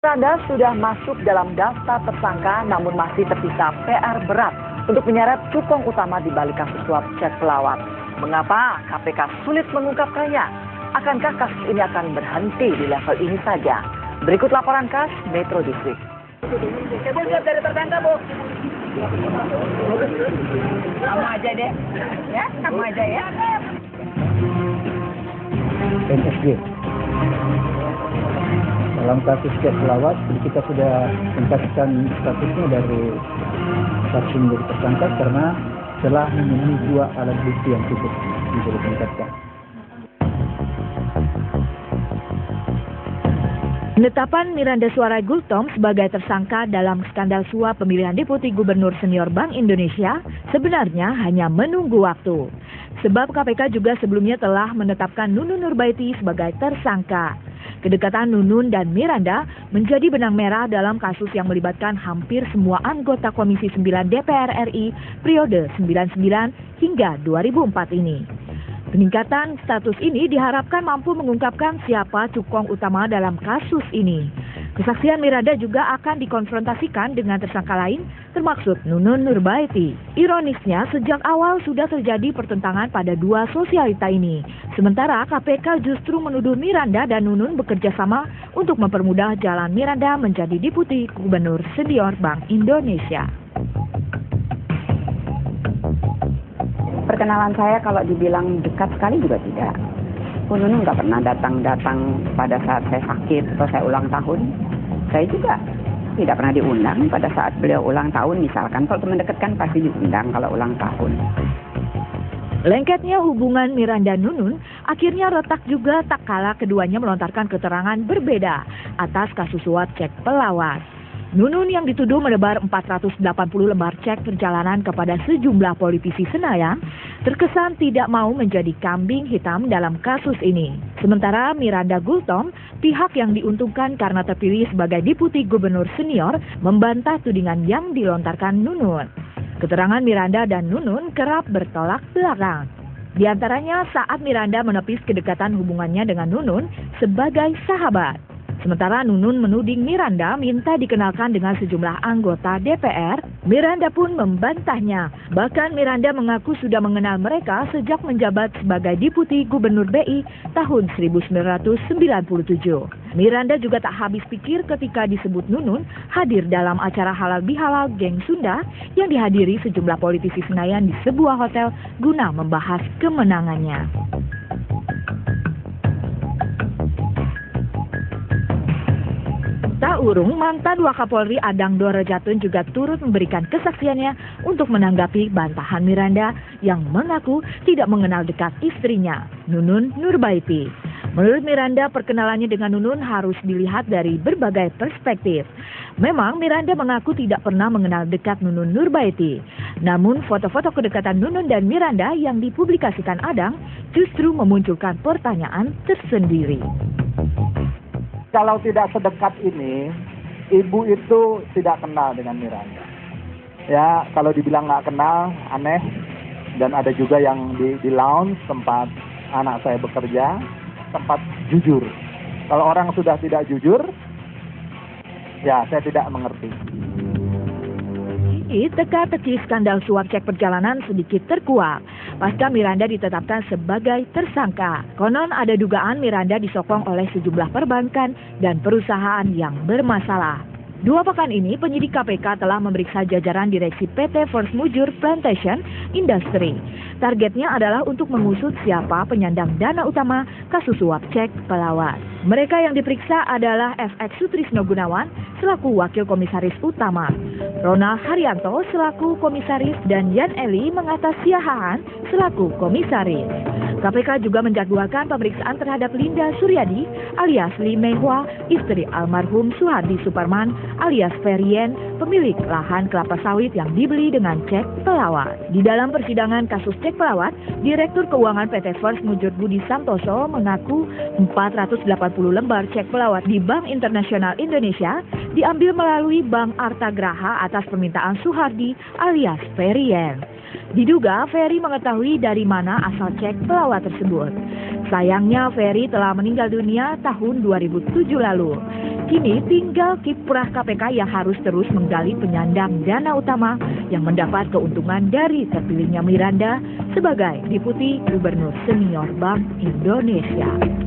Miranda sudah masuk dalam daftar tersangka namun masih tersisa PR berat untuk menyeret cukong utama di balik kasus suap cek pelawat. Mengapa KPK sulit mengungkapkannya? Akankah kasus ini akan berhenti di level ini saja? Berikut laporan khas Metro District. Bu, siap dari tersangka, Bu. Kamu aja deh. Ya, kamu aja ya. NSG. Dalam kasus cek pelawat, kita sudah tingkatkan statusnya dari saksi menjadi tersangka karena telah memenuhi 2 alat bukti yang cukup untuk ditingkatkan. Penetapan Miranda Suara Gultom sebagai tersangka dalam skandal suap pemilihan Deputi Gubernur Senior Bank Indonesia sebenarnya hanya menunggu waktu. Sebab KPK juga sebelumnya telah menetapkan Nunun Nurbaiti sebagai tersangka. Kedekatan Nunun dan Miranda menjadi benang merah dalam kasus yang melibatkan hampir semua anggota Komisi 9 DPR RI periode 99 hingga 2004 ini. Peningkatan status ini diharapkan mampu mengungkapkan siapa cukong utama dalam kasus ini. Kesaksian Miranda juga akan dikonfrontasikan dengan tersangka lain, termaksud Nunun Nurbaiti. Ironisnya, sejak awal sudah terjadi pertentangan pada 2 sosialita ini. Sementara KPK justru menuduh Miranda dan Nunun bekerja sama untuk mempermudah jalan Miranda menjadi Deputi Gubernur Senior Bank Indonesia. Perkenalan saya kalau dibilang dekat sekali juga tidak. Nunun nggak pernah datang pada saat saya sakit atau saya ulang tahun. Saya juga tidak pernah diundang pada saat beliau ulang tahun misalkan. Kalau teman dekat kan pasti diundang kalau ulang tahun. Lengketnya hubungan Miranda Nunun akhirnya retak juga tak kala keduanya melontarkan keterangan berbeda atas kasus suap cek pelawat. Nunun yang dituduh menebar 480 lembar cek perjalanan kepada sejumlah politisi Senayan terkesan tidak mau menjadi kambing hitam dalam kasus ini. Sementara Miranda Gultom, pihak yang diuntungkan karena terpilih sebagai Deputi Gubernur Senior, membantah tudingan yang dilontarkan Nunun. Keterangan Miranda dan Nunun kerap bertolak belakang. Di antaranya saat Miranda menepis kedekatan hubungannya dengan Nunun sebagai sahabat. Sementara Nunun menuding Miranda minta dikenalkan dengan sejumlah anggota DPR, Miranda pun membantahnya. Bahkan Miranda mengaku sudah mengenal mereka sejak menjabat sebagai Deputi Gubernur BI tahun 1997. Miranda juga tak habis pikir ketika disebut Nunun hadir dalam acara halal bihalal geng Sunda yang dihadiri sejumlah politisi Senayan di sebuah hotel guna membahas kemenangannya. Tak urung, mantan Wakapolri Adang Dorojatun juga turut memberikan kesaksiannya untuk menanggapi bantahan Miranda yang mengaku tidak mengenal dekat istrinya, Nunun Nurbaiti. Menurut Miranda, perkenalannya dengan Nunun harus dilihat dari berbagai perspektif. Memang Miranda mengaku tidak pernah mengenal dekat Nunun Nurbaiti. Namun foto-foto kedekatan Nunun dan Miranda yang dipublikasikan Adang justru memunculkan pertanyaan tersendiri. Kalau tidak sedekat ini, ibu itu tidak kenal dengan Miranda. Ya, kalau dibilang nggak kenal, aneh. Dan ada juga yang di lounge tempat anak saya bekerja, tempat jujur. Kalau orang sudah tidak jujur, ya saya tidak mengerti. Teka-teki skandal suap cek perjalanan sedikit terkuak pasca Miranda ditetapkan sebagai tersangka. Konon ada dugaan Miranda disokong oleh sejumlah perbankan dan perusahaan yang bermasalah. 2 pekan ini, penyidik KPK telah memeriksa jajaran direksi PT First Mujur Plantation Industry. Targetnya adalah untuk mengusut siapa penyandang dana utama kasus suap cek pelawat. Mereka yang diperiksa adalah FX Sutrisno Gunawan selaku Wakil Komisaris Utama, Ronald Haryanto selaku Komisaris, dan Yan Eli Mengatas Siahaan selaku Komisaris. KPK juga menjadwalkan pemeriksaan terhadap Linda Suryadi alias Li Meihua, istri almarhum Suhardi Suparman alias Ferien, pemilik lahan kelapa sawit yang dibeli dengan cek pelawat. Di dalam persidangan kasus cek pelawat, Direktur Keuangan PT First Mujur Budi Santoso mengaku 480 lembar cek pelawat di Bank Internasional Indonesia diambil melalui Bank Artagraha atas permintaan Suhardi alias Ferien. Diduga Ferry mengetahui dari mana asal cek pelawat tersebut. Sayangnya Ferry telah meninggal dunia tahun 2007 lalu. Kini tinggal kiprah KPK yang harus terus menggali penyandang dana utama yang mendapat keuntungan dari terpilihnya Miranda sebagai Deputi Gubernur Senior Bank Indonesia.